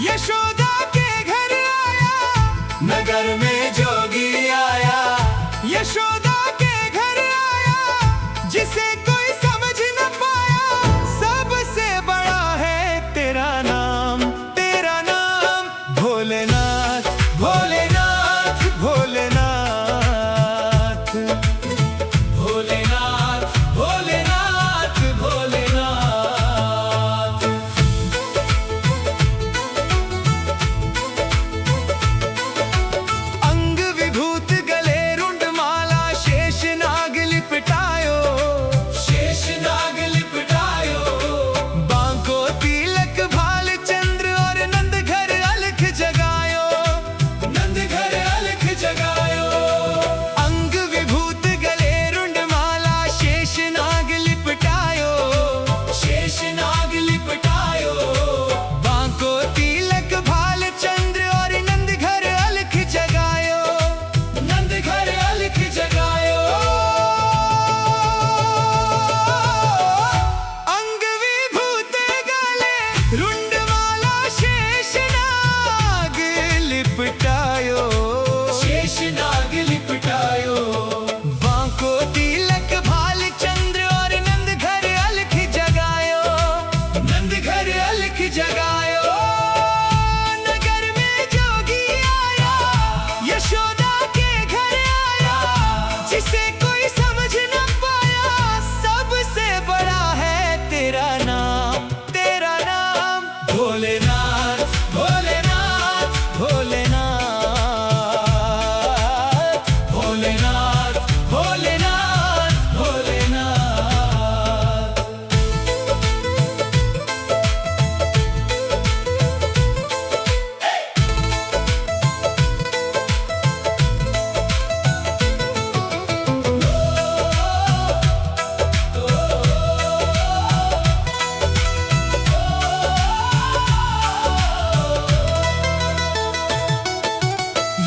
यशोदा के घर आया, नगर में जोगी आया, यशोदा के घर आया, जिसे कोई समझ न पाया। सबसे बड़ा है तेरा नाम भोलेनाथ, भोलेनाथ, भोलेनाथ, भोलेनाथ, भोलेनाथ, भोलेनाथ। अंग विभूत गले रुंड माला, शेष नाग लिपटायो, शेष नाग लिपटायो। बांको तिलक भाल चंद्र और नंद घर अलख जगायो, नंद घर अलख जगायो। अंग विभूत गले रुंड माला, शेष नाग लिपटायो, शेष नाग लिपटायो। बांको तिलक भाल चंद्र और नंद घर अलख जगायो, नंद घर अलख जगायो। अंग विभूत गले रुंड माला, शेष नाग लिपटायो, शेष नाग लिपटायो। बांको तिलक भाल चंद्र और नंद घर अलख जगायो, नंद घर अलख जगायो। नगर में जोगी आया, यशोदा के घर आया, जिसे कोई समझ न पाया। सबसे बड़ा है तेरा नाम भोलेनाथ, भोलेनाथ, भोलेनाथ, भोलेनाथ, भोलेनाथ, भोलेनाथ।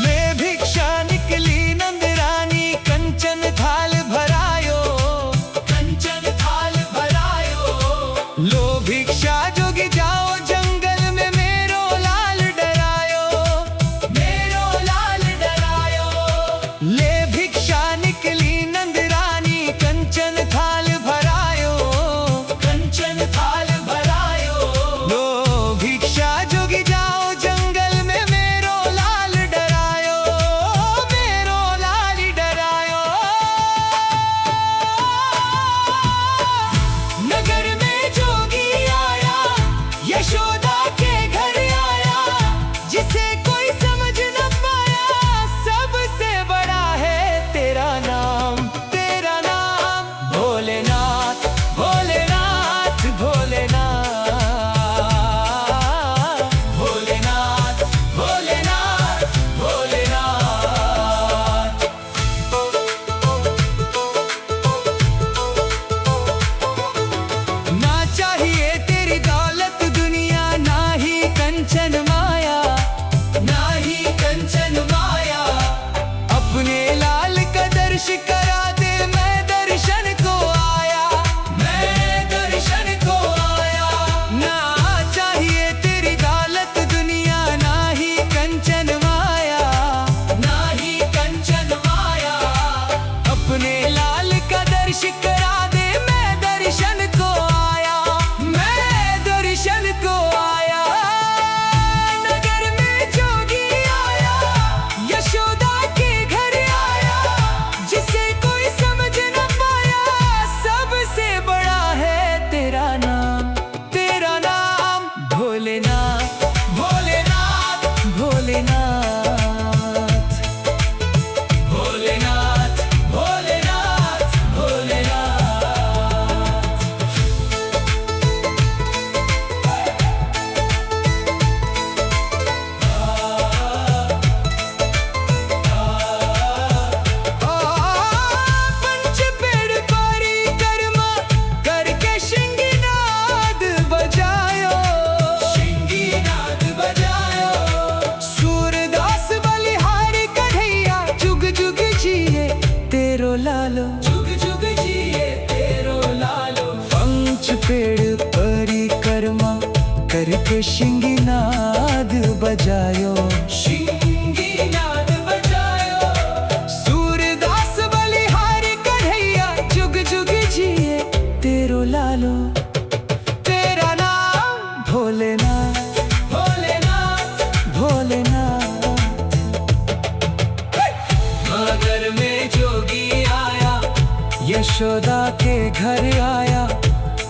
ले भिक्षा निकली नंद रानी, कंचन थाल भरायो, कंचन थाल भरायो। लो भिक्षा जोगी जाओ जंगल में, मेरो लाल डरायो, मेरो लाल डरायो। ले भिक्षा निकली नंद रानी, कंचन थाल भरायो, कंचन थाल भरायो। लो भिक्षा जोगी जाओ जंगल में, मेरो लाल डरायो, मेरो लाल डरायो। नगर में जोगी आया, यशोदा के घर आया, जिसे कोई समझ न पाया। सबसे बड़ा है तेरा नाम भोलेनाथ, भोलेनाथ, भोलेनाथ, भोलेनाथ, भोलेनाथ, भोलेनाथ। ना चाहिए तेरी दौलत दुनिया, ना ही कंचन माया, ना ही कंचन माया। अपने लाल का दर्श करा दे, मैं दर्शन को आया, मैं दर्शन को आया। ना चाहिए तेरी दौलत दुनिया, ना ही कंचन माया, ना ही कंचन माया। अपने लाल का दर्श करा दे, मैं दर्शन को आया, मैं दर्शन को आया। नगर में जोगी आया, यशोदा के घर आया, जिसे कोई समझ न पाया। सबसे बड़ा है तेरा नाम भोलेनाथ, भोलेनाथ, भोलेनाथ, भोलेनाथ, भोलेनाथ, भोलेनाथ। जिए तेरो लालो। पंच पेड़ परिक्रमा करके शिंगीनाद बजायो, शिंगीनाद बजायो। सूरदास बलिहारी कन्हैया जुग जुग जिए तेरो लालो। तेरा नाम भोलेनाथ, भोलेनाथ, भोलेनाथ। नगर में जोगी आया, यशोदा के घर आया।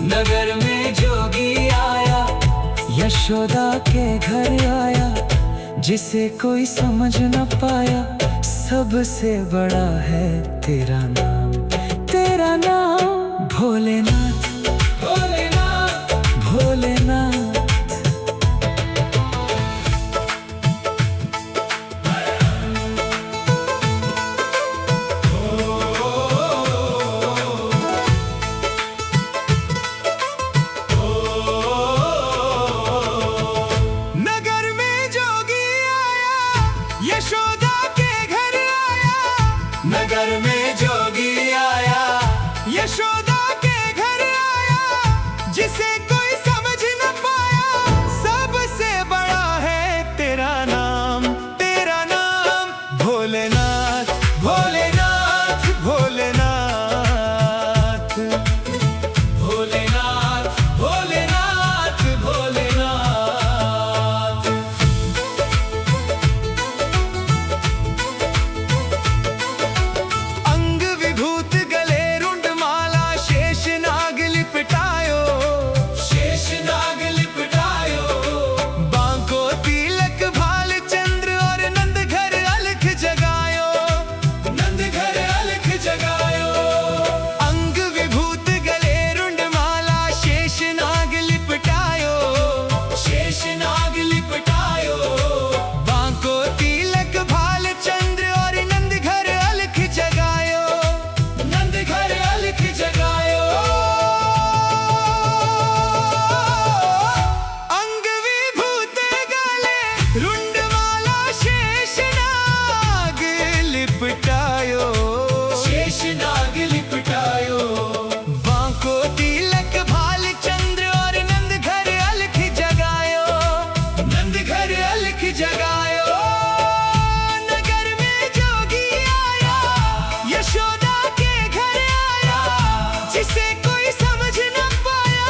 नगर में जोगी आया, यशोदा के घर आया। जिसे कोई समझ न पाया, सबसे बड़ा है तेरा नाम। तेरा नाम भोलेनाथ, भोलेनाथ, भोलेनाथ। यशोदा के घर आया, नगर में जोगी आया। यशोदा के घर आया, जिसे कोई समझ न पाया, सबसे बड़ा है तेरा नाम। तेरा नाम भोलेनाथ, भोलेनाथ, भोलेनाथ, भोलेनाथ, भोलेनाथ, भोलेनाथ। अंग विभूत गले रुंड माला, शेष नाग लिपटायो, शेष नाग लिपटायो। बांको तिलक भाल चंद्र और नंद घर अलख जगायो, नंद घर अलख जगायो। अंग विभूत गले रुंड माला, शेष नाग लिपटायो, शेष नाग लिपटायो। बांको तिलक भाल चंद्र और नंद घर अलख जगायो, नंद घर अलख जगायो। अंग विभूत गले रुंड माला, शेष नाग लिपटायो, शेष नाग लिपटायो। बांको तिलक भाल चंद्र और नंद घर अलख जगायो, नंद घर अलख जगायो। नगर में जोगी आया, यशोदा के घर आया। जिसे कोई समझ न पाया,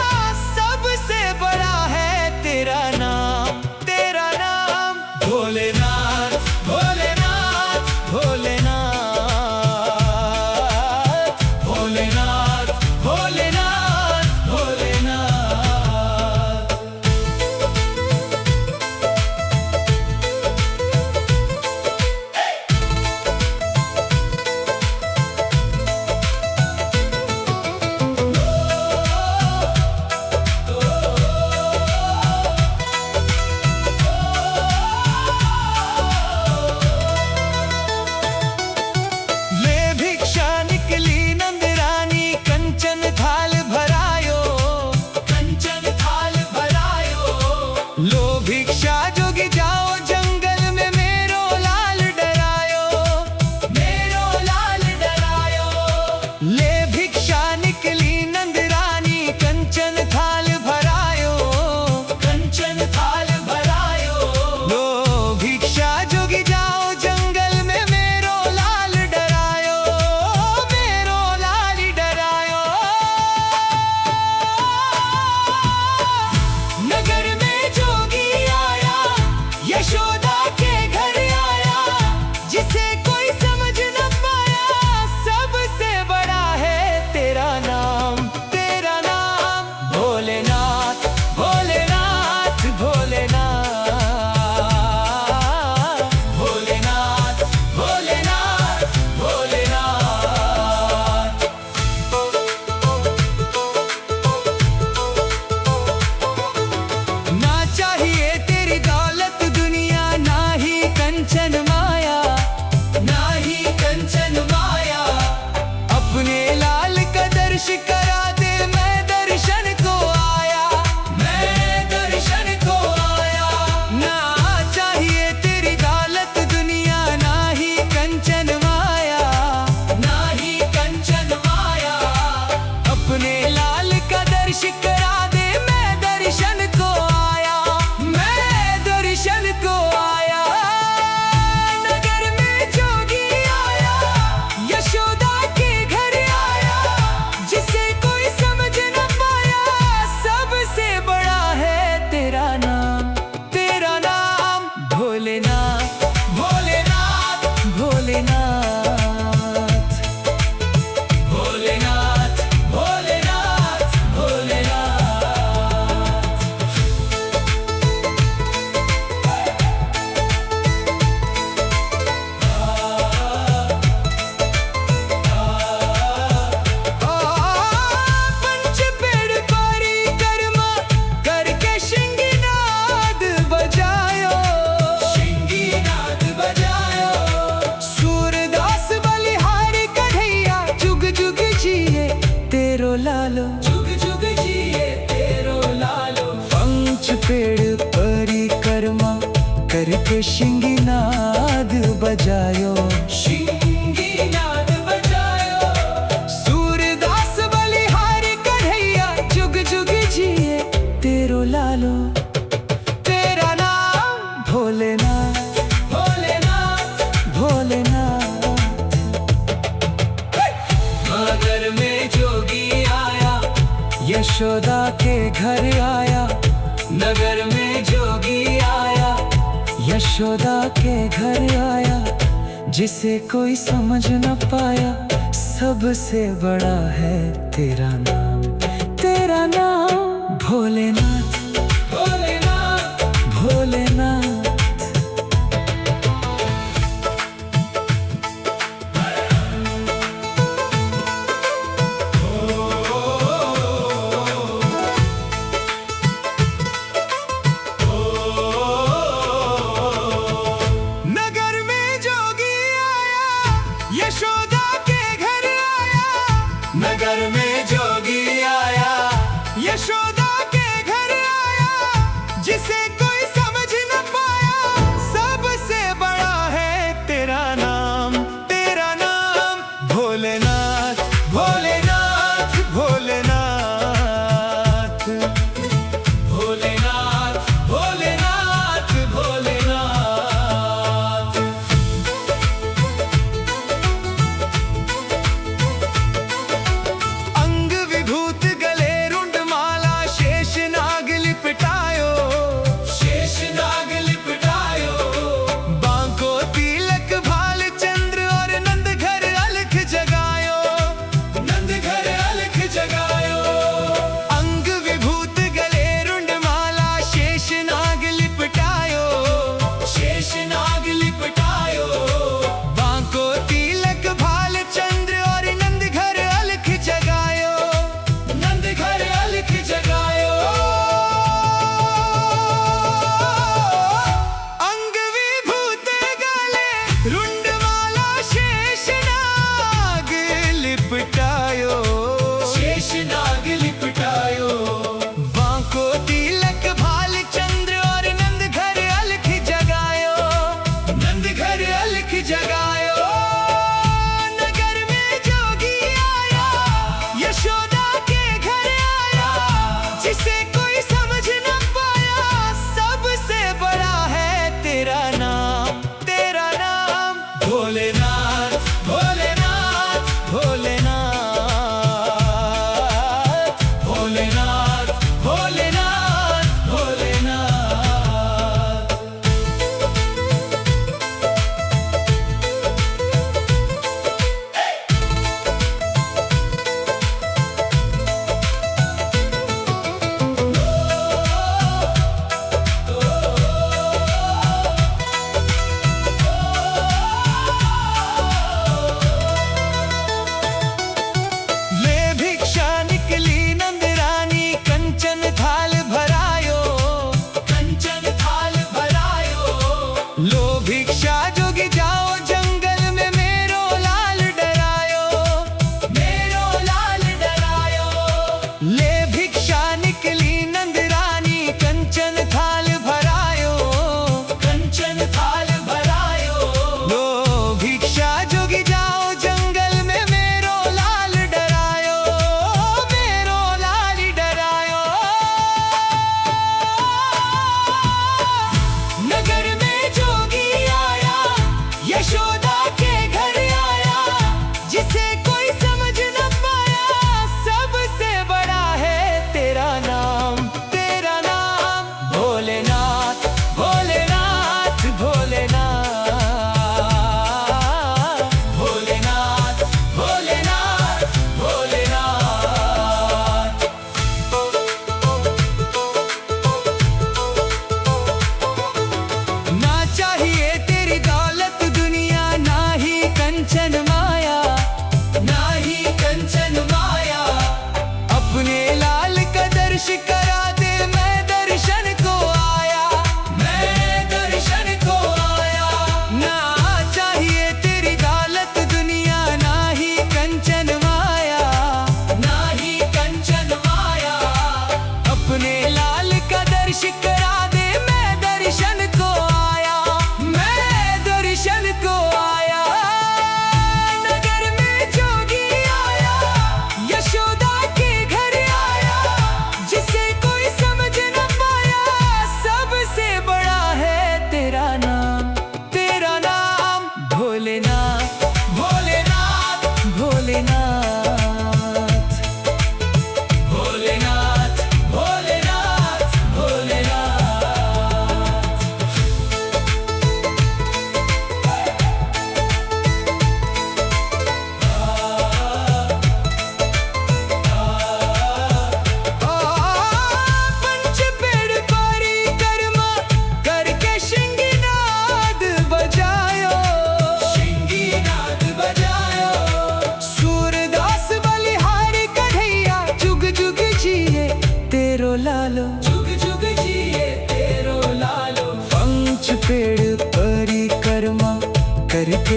सबसे बड़ा है तेरा नाम। तेरा नाम भोलेनाथ, भोलेनाथ, भोलेनाथ, भोलेनाथ, भोलेनाथ, भोलेनाथ। ले भिक्षा निकली नंद रानी, कंचन थाल भरायो, कंचन थाल भरायो। लो भिक्षा जोगी जाओ जंगल में, मेरो लाल डरायो, मेरो लाल डरायो। ले भिक्षा निकली नंद रानी, कंचन थाल भरायो, कंचन थाल भरायो। लो भिक्षा जोगी जाओ जंगल में, मेरो लाल डरायो, मेरो लाल डरायो। नगर में जोगी आया, यशोदा के घर आया। जिसे कोई समझ न पाया, सबसे बड़ा है तेरा नाम। तेरा नाम भोलेनाथ, भोलेनाथ, भोलेनाथ, भोलेनाथ, भोलेनाथ, भोलेनाथ। ना चाहिए तेरी दौलत दुनिया, ना ही कंचन माया, ना ही कंचन माया। अपने लाल का दर्श करा दे, मैं दर्शन को आया, मैं दर्शन को आया। ना चाहिए तेरी दौलत दुनिया, ना ही कंचन माया, ना ही कंचन माया। तेरो लालो, जुग जुग जिए तेरो लालो। पंच पेड़ परिक्रमा करके शिंगीनाद बजायो, शिंगीनाद बजायो। सूरदास बलिहारी कन्हैया जुग जुग जिए तेरो लालो। तेरा नाम भोलेनाथ, भोलेनाथ, भोलेनाथ। नगर में जोगी आया, यशोदा के घर आया। नगर में जोगी आया, यशोदा के घर आया। जिसे कोई समझ न पाया, सबसे बड़ा है तेरा नाम, तेरा नाम भोलेनाथ, भोलेनाथ, भोलेनाथ। यशोदा के घर आया, नगर में जोगी आया। यशोदा के घर आया, जिसे कोई समझ न पाया, सबसे बड़ा है तेरा नाम, तेरा नाम भोलेनाथ, भोलेनाथ, भोलेनाथ, भोलेनाथ, भोलेनाथ, भोलेनाथ।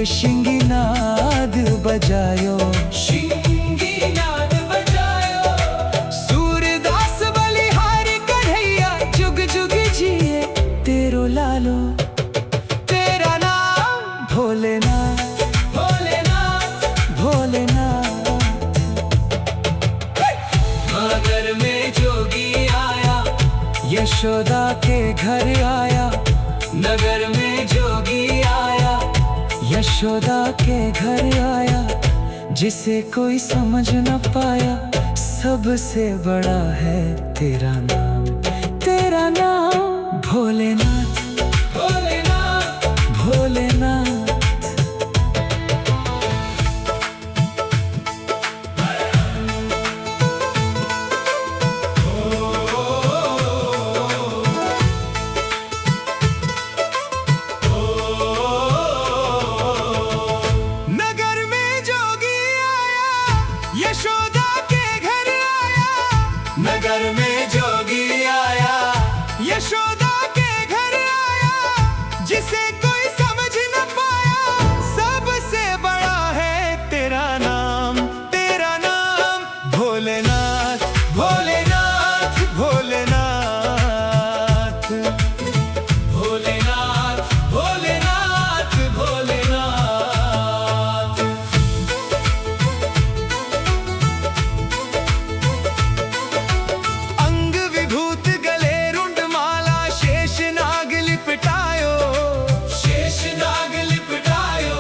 शिंगीनाद बजायो, शिंगीनाद बजायो। सूरदास बलिहारी कन्हैया जुग जुग जिए तेरो लालो। तेरा नाम भोलेनाथ, भोलेनाथ, भोलेनाथ। नगर में जोगी आया, यशोदा के घर आया। नगर में जोगी आया, यशोदा के घर आया। जिसे कोई समझ न पाया, सबसे बड़ा है तेरा नाम। तेरा नाम भोलेनाथ, भोलेनाथ, भोलेनाथ। यशोदा के घर आया, नगर में जोगी आया। यशोदा के घर आया, जिसे कोई समझ न पाया, सबसे बड़ा है तेरा नाम। तेरा नाम भोलेनाथ, भोलेनाथ, भोलेनाथ, भोलेनाथ, भोलेनाथ, भोलेनाथ। अंग विभूत गले रुंड माला, शेष नाग लिपटायो, शेष नाग लिपटायो।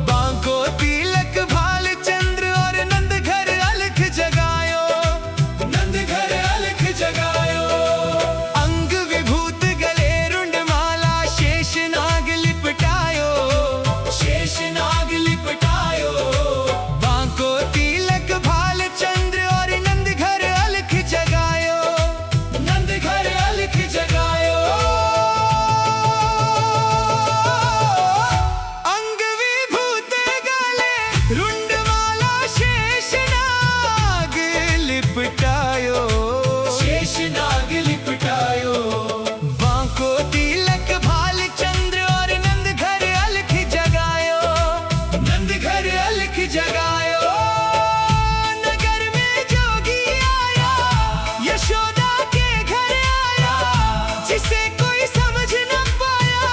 बांको तिलक भाल चंद्र और नंद घर अलख जगायो, नंद घर अलख जगायो। अंग विभूत गले रुंड माला, शेष नाग लिपटायो, शेष नाग लिपटायो। बांको तिलक भाल चंद्र और नंद घर अलख जगायो, नंद घर अलख जगायो। अंग विभूत गले रुंड माला, शेष नाग लिपटायो, शेष नाग लिपटायो। बांको तिलक भाल चंद्र और नंद घर अलख जगायो, नंद घर अलख जगायो। नगर में जोगी आया, यशोदा के घर आया। जिसे कोई समझ न पाया,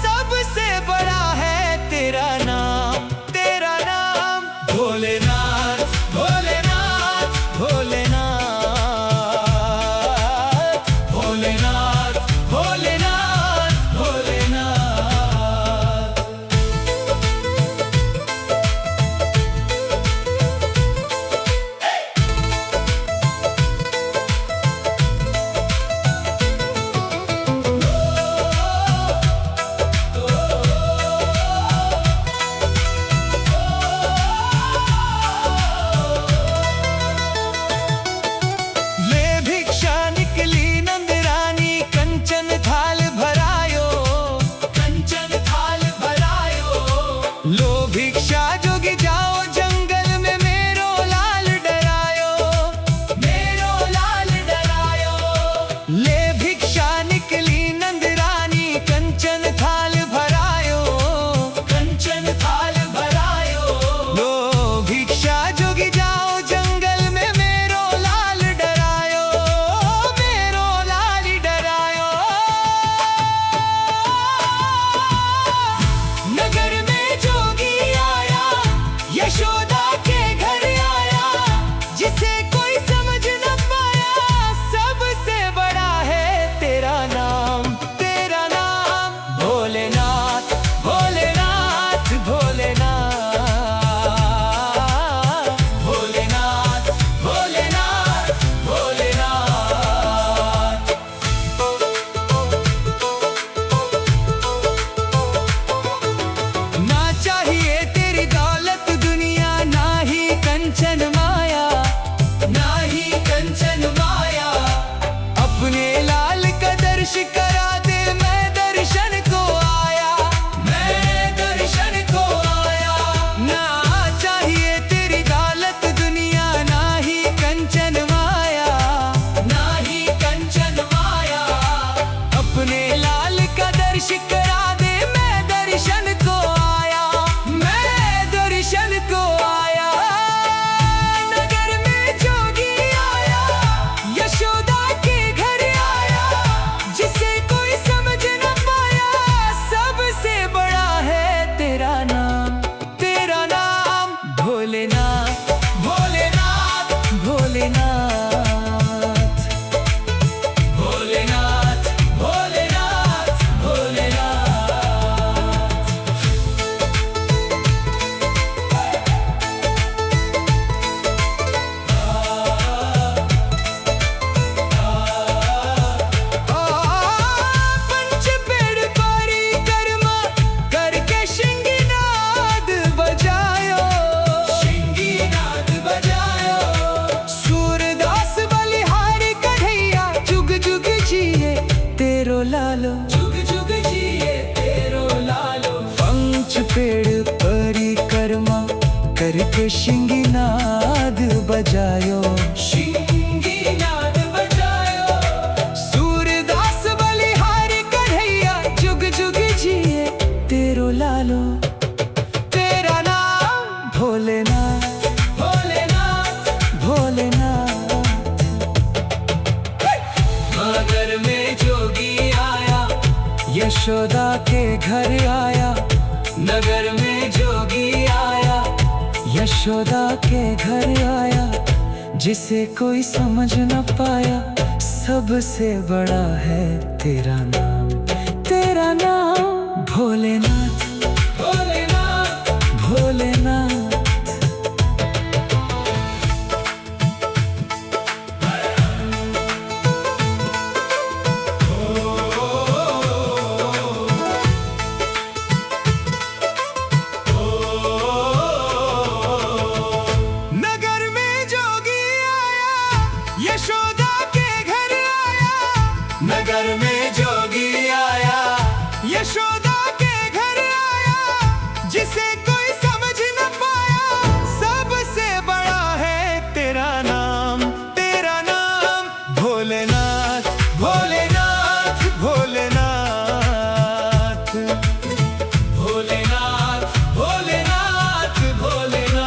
सबसे बड़ा है तेरा नाम। तेरा नाम भोलेनाथ, भोलेनाथ, भोलेनाथ, भोलेनाथ, भोलेनाथ, भोलेनाथ। ले भिक्षा निकली नंद रानी, कंचन थाल भरायो, कंचन थाल भरायो। लो भिक्षा जोगी जाओ जंगल में, मेरो लाल डरायो, मेरो लाल डरायो। ले भिक्षा निकली नंद रानी, कंचन थाल भरायो, कंचन थाल भरायो। लो भिक्षा जोगी जाओ जंगल में, मेरो लाल डरायो, मेरो लाल डरायो। नगर में जोगी आया, यशोदा के घर आया। जिसे कोई समझ न पाया, सबसे बड़ा है तेरा नाम। तेरा नाम भोलेनाथ, भोलेनाथ, भोलेनाथ, भोलेनाथ, भोलेनाथ, भोलेनाथ। ना चाहिए तेरी दौलत दुनिया, ना ही कंचन माया। शिंगीनाद बजायो, शिंगीनाद बजायो। सूरदास बलिहारी कन्हैया जुग जुग जिए तेरो लालो। तेरा नाम भोलेनाथ, भोलेनाथ, भोलेनाथ। नगर में जोगी आया, यशोदा के घर आया। नगर में जोगी आया, यशोदा के घर आया। जिसे कोई समझ न पाया, सबसे बड़ा है तेरा नाम। तेरा नाम भोलेनाथ, भोलेनाथ, भोलेनाथ। यशोदा के घर आया, नगर में जोगी आया। यशोदा के घर आया, जिसे कोई समझ न पाया, सबसे बड़ा है तेरा नाम। तेरा नाम भोलेनाथ, भोलेनाथ, भोलेनाथ, भोलेनाथ, भोलेनाथ, भोलेनाथ।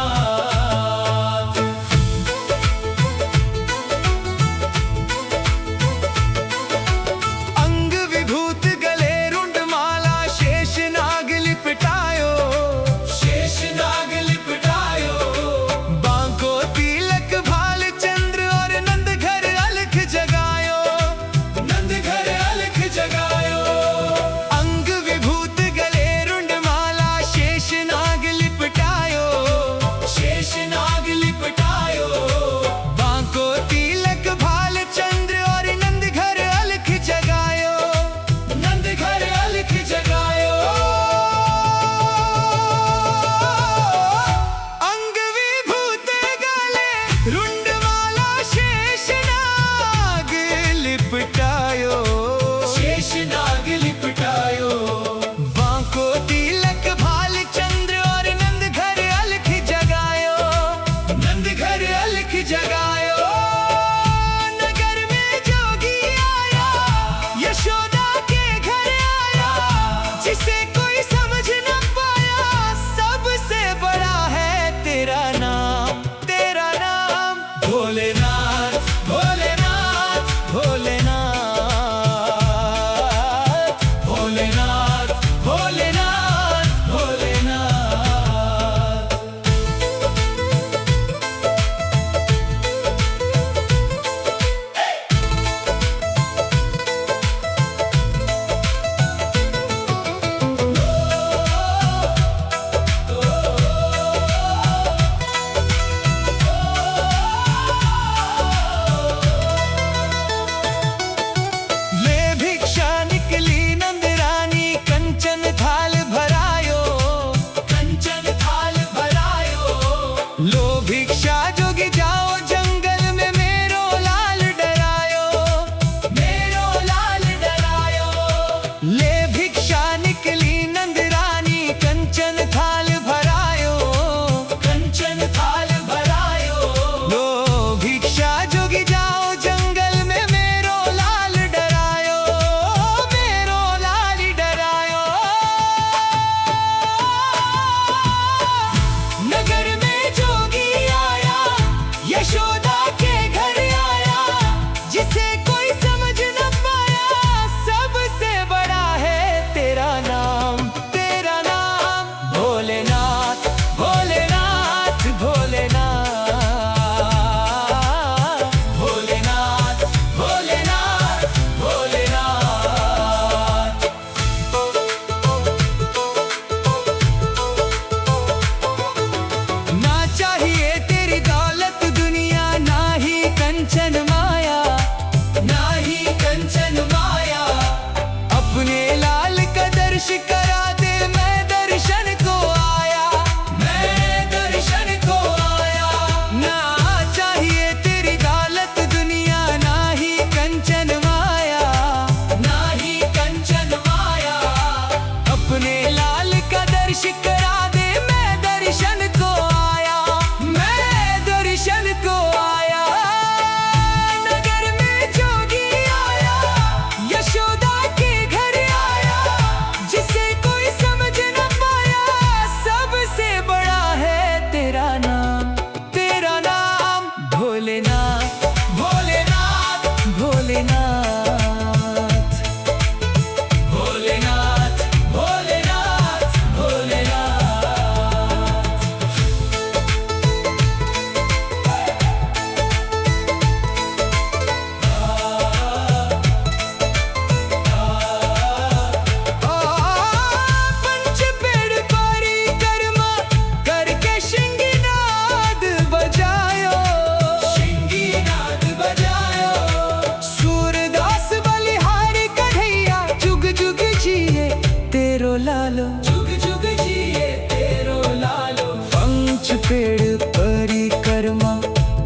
पेड़ परिक्रमा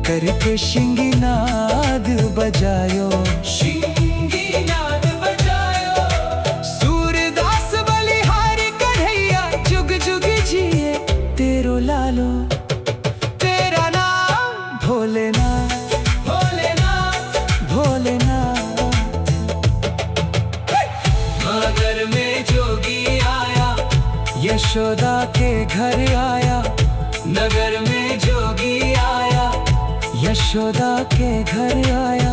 करके शिंगीनाद बजायो, शिंगीनाद बजायो। सूरदास बलिहारी कन्हैया जुग जुग जिए तेरो लालो। तेरा नाम भोलेनाथ, भोलेनाथ, भोलेनाथ। मगर में जोगी आया, यशोदा के घर आया। नगर में जोगी आया, यशोदा के घर आया।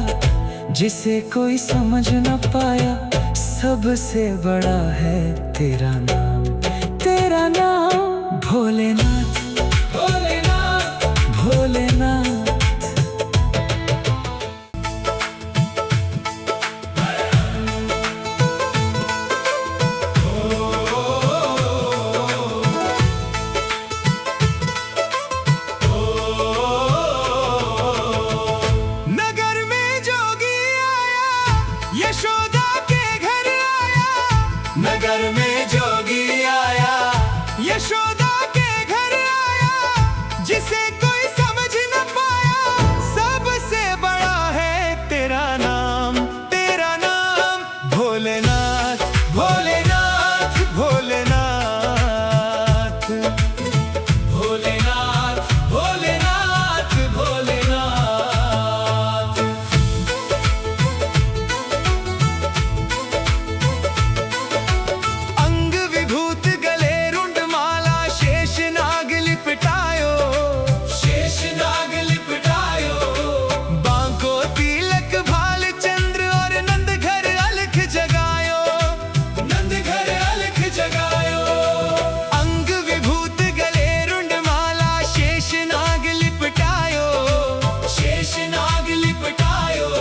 जिसे कोई समझ न पाया, सबसे बड़ा है तेरा नाम। तेरा नाम भोलेनाथ, भोलेनाथ, भोलेनाथ। यशोदा के घर आया, नगर में जोगी आया। यशोदा के घर आया, जिसे कोई समझ न पाया, सबसे बड़ा है तेरा नाम। तेरा नाम भोलेनाथ, भोलेनाथ, भोलेनाथ, भोलेनाथ, भोलेनाथ, भोलेनाथ। अंग विभूत गले रुंड माला, शेष नाग लिपटायो, शेष नाग लिपटायो। बांको तिलक भाल चंद्र और नंद घर अलख जगायो, नंद घर अलख जगायो। अंग विभूत गले रुंड माला, शेष नाग लिपटायो, शेष नाग लिपटायो।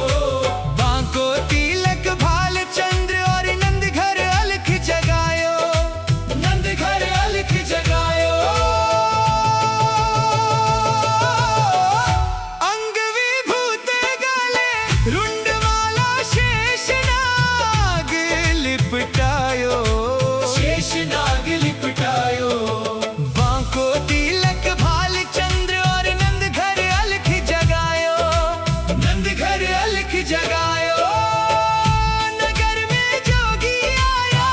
बांको तिलक भाल चंद्र और नंद घर अलख जगायो, नंद घर अलख जगायो। अंग विभूत गले रुंड माला, शेष नाग लिपटायो, शेष नाग लिपटायो। बांको तिलक भाल चंद्र और नंद घर अलख जगायो, नंद घर अलख जगायो। नगर में जोगी आया,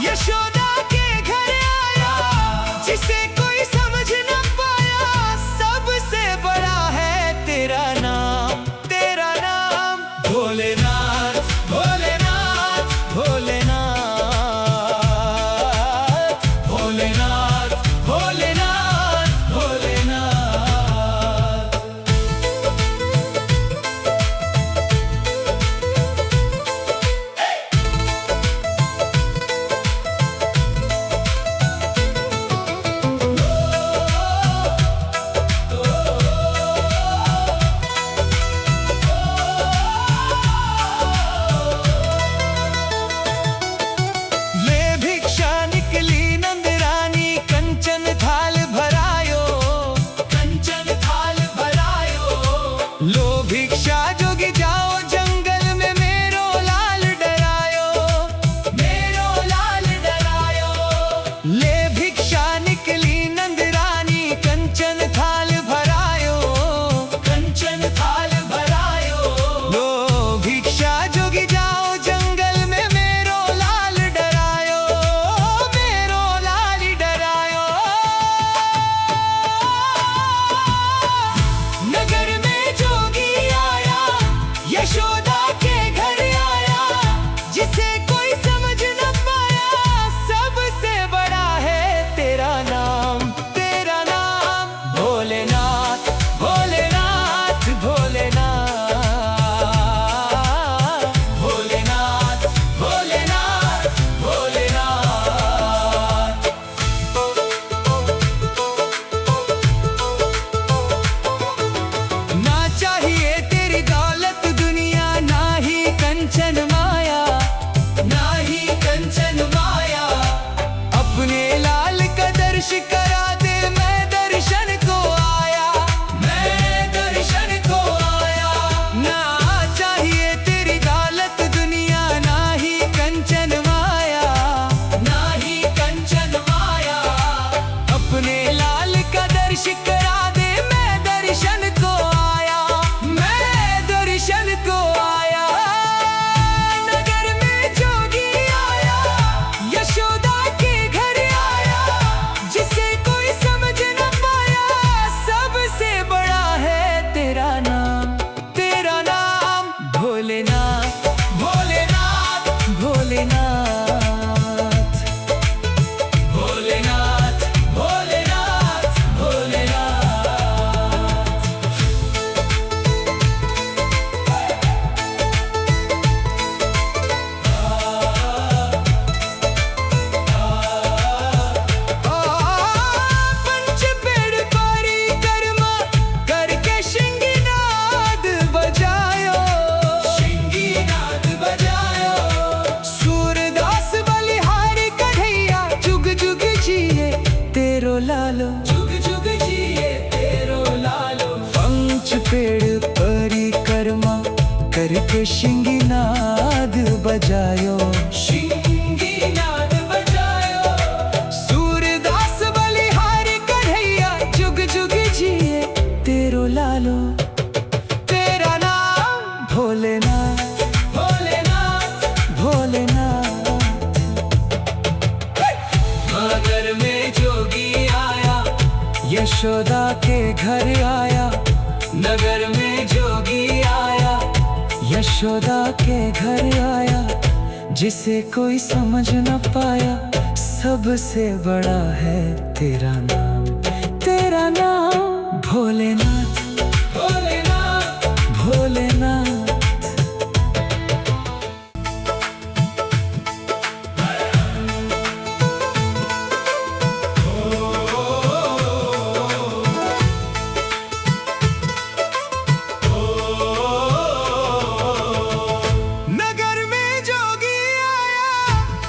यशोदा के घर आया। जिसे कोई समझ न पाया, सबसे बड़ा है तेरा नाम। तेरा नाम भोलेनाथ, भोलेनाथ, भोलेनाथ, भोलेनाथ, भोलेनाथ, भोलेनाथ। ले भिक्षा निकली नंद रानी, कंचन थाल भरायो, कंचन थाल भरायो। लो भिक्षा जोगी जाओ जंगल में, मेरो लाल डरायो, मेरो लाल डरायो। ले भिक्षा निकली नंद रानी, कंचन थाल भरायो, कंचन थाल भरायो। लो भिक्षा जोगी जाओ जंगल में, मेरो लाल डरायो, मेरो लाल डरायो। नगर में जोगी आया, करके शिंगीनाद बजायो, शिंगीनाद बजायो। सूरदास बलिहारी कन्हैया जुग जुग जिए तेरो लालो। तेरा नाम भोलेनाथ, भोलेनाथ, भोलेनाथ। नगर में जोगी आया, यशोदा के घर आया। नगर में जोगी आया, यशोदा के घर आया। जिसे कोई समझ न पाया, सबसे बड़ा है तेरा नाम। तेरा नाम भोलेनाथ, भोलेनाथ, भोलेनाथ।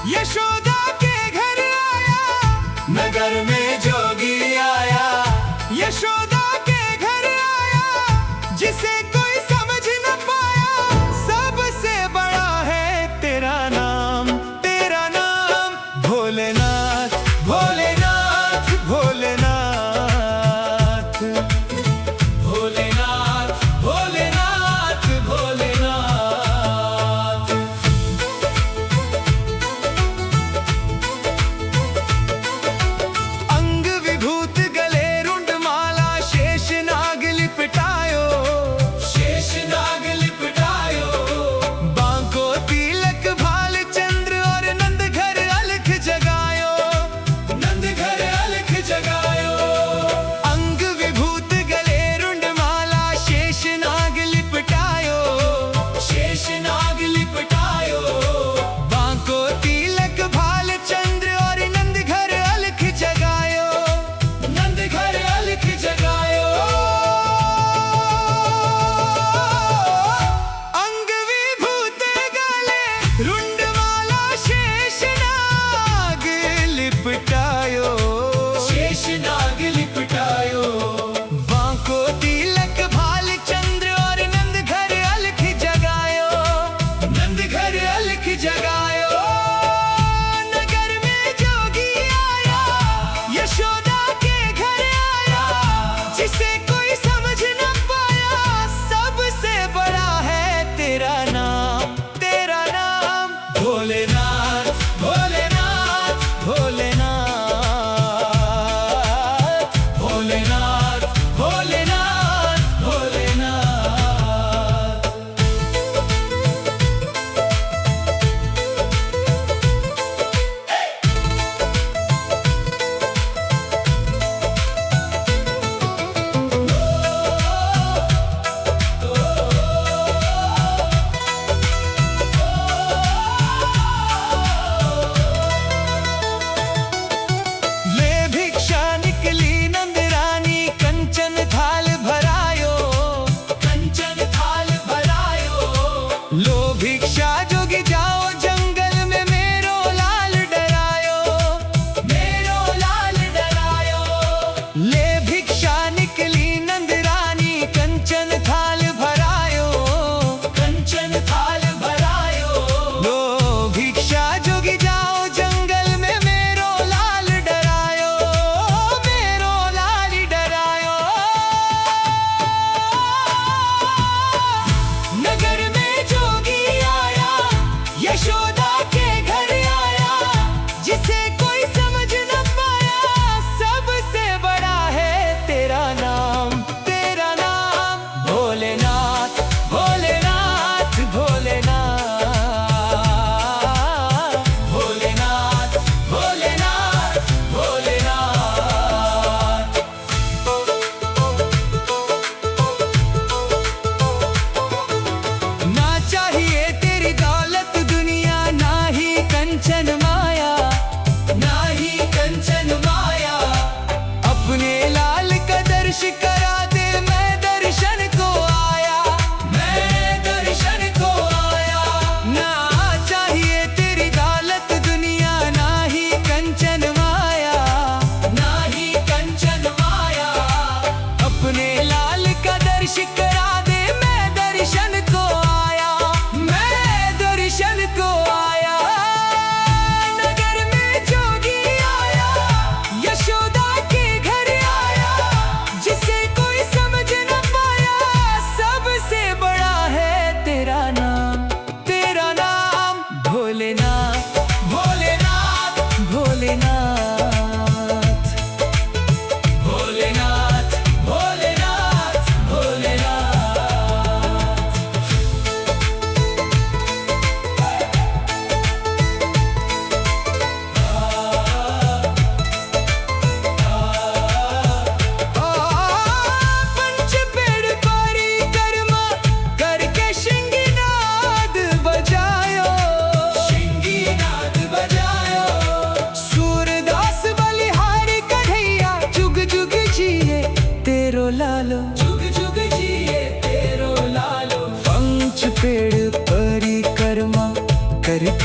यशोदा के घर आया। नगर में जोगी आया, यशोदा के घर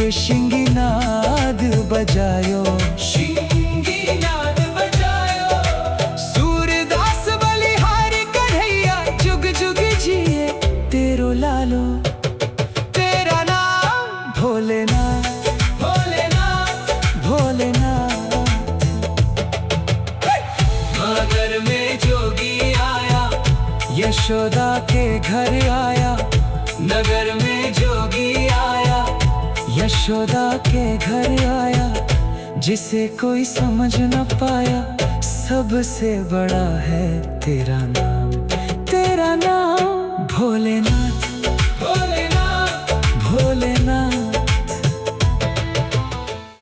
के शिंगीनाद बजायो, शिंगीनाद बजायो। सूरदास बलिहारी कन्हैया जुग जुग जिए तेरो लालो। तेरा नाम भोलेनाथ, भोलेनाथ, भोलेनाथ। नगर में जोगी आया, यशोदा के घर आया। नगर में जोगी आया, यशोदा के घर आया। जिसे कोई समझ न पाया, सबसे बड़ा है तेरा नाम।